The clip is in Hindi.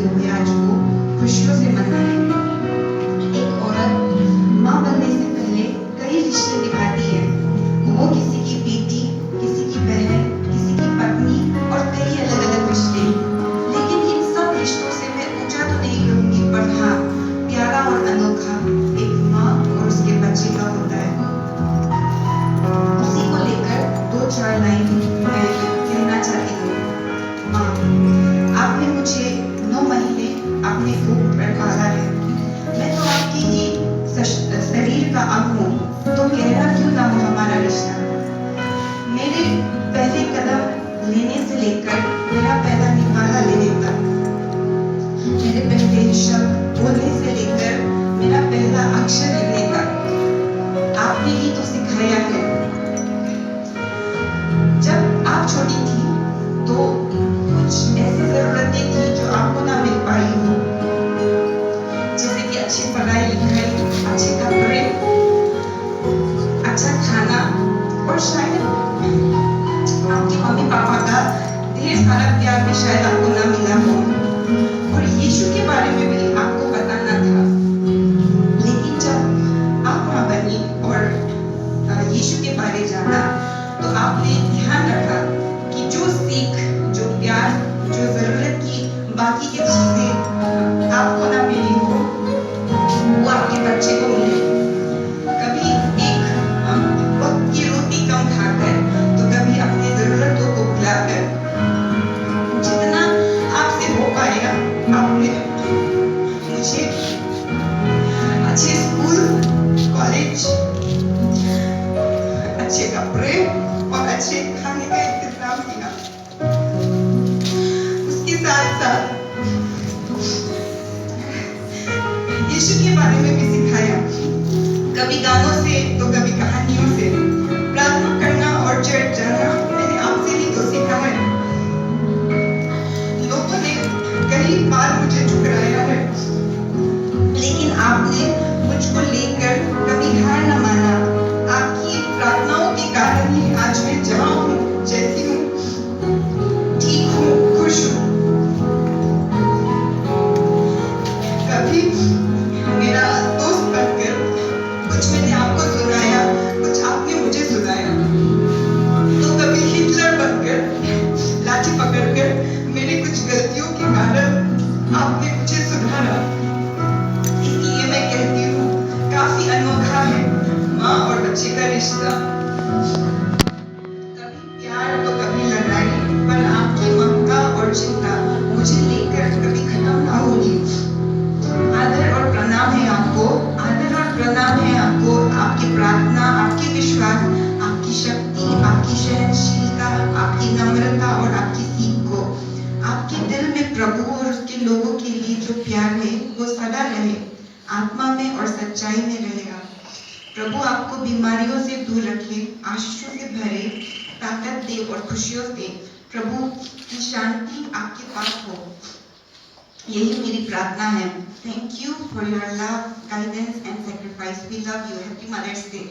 त्यों आज को खुशियों से मनाएं। एक औरत माँ बनने से पहले कई रिश्ते निभाती है। वो किसी की बेटी, किसी की बहन, किसी की पत्नी और कई अलग अलग रिश्ते। लेकिन इन सब रिश्तों से मैं ऊंचा तो नहीं कहूंगी, पर हाँ, प्यारा और अनोखा एक माँ और उसके बच्चे का होता है। उसी को लेकर 2-4 लाइन मैं कहना चाहती हूँ। माँ, आपने मुझे 9 महीने अपने कोख पर पाला है। मैं तो आपकी ही शरीर का अंग हूँ, तो गहरा क्यों ना हो हमारा रिश्ता। मेरे पहले कदम लेने से लेकर मेरा पहला निवाला लेने तक, मेरे पहले शब्द बोलने से लेकर मेरा पहला अक्षर लिखने तक आपने ही तो सिखाया है। जब आप छोटी थी तो कुछ ऐसी जरूरतें थी जो आपको ना मिल पाई हो, जैसे कि अच्छी पढ़ाई लिखाई, अच्छे कपड़े, अच्छा खाना और शायद आपके मम्मी पापा का ढेर सारा प्यार भी शायद आपको ना मिला हो। और यीशु के बारे में भी आपको पता ना था। लेकिन जब आप माँ बनी और यीशु के बारे जाना, तो आपने ध्यान रखा कि जो सीख, जो प्यार, जो जरूरत की बाकी की चीजें आपको ना मिली हो, वो आपके बच्चे को मिले। कभी एक वक्त की रोटी कम खाकर, तो कभी अपनी जरूरतों को भुलाकर, जितना आपसे हो पाएगा आपने मुझे अच्छे स्कूल, कॉलेज, अच्छे कपड़े और अच्छे खाने का इंतजाम किया। उसके साथ साथ यीशु के बारे में भी सिखाया, कभी गानों से तो कभी कहानियों से। प्रार्थना करना और चर्च जाना मैंने आपसे ही तो सीखा है। लोगों ने कई बार मुझे ठुकराया है, लेकिन आपने मुझको लेकर कभी हार न माना। आपकी प्रार्थनाओं के कारण ही आज मैं जहाँ हूँ, जैसी हूँ, ठीक हूँ, खुश हूँ। कभी मेरा दोस्त बनकर कुछ मैंने आपको सुनाया, कुछ आपने मुझे सुनाया। तो कभी हिटलर बनकर लाठी पकड़कर मेरी कुछ गलतियों के कारण आपने मुझे सुधारा। इसलिए मैं कहती हूँ, काफी अनोखा है माँ और बच्चे का रिश्ता। कभी प्यार तो कभी लड़ाई, पर आपकी ममता और चिंता मुझे लेकर कभी खत्म ना होगी। आदर और प्रणाम है आपको, आदर और प्रणाम है आपको। आपकी प्रार्थना, आपकी विश्वास, आपकी शक्ति, आपकी सहनशीलता, आपकी नम्रता और आपकी सीख को, आपके दिल में प्रभु और उसके लोगों के लिए जो प्यार है, वो सदा रहे, आत्मा में और सच्चाई में रहेगा। प्रभु आपको बीमारियों से दूर रखे, आशीषों से भरे, ताकत दे और खुशियों से। प्रभु की शांति आपके पास हो, यही मेरी प्रार्थना है। Thank you for your love, guidance and sacrifice. We love you. Happy mother's day.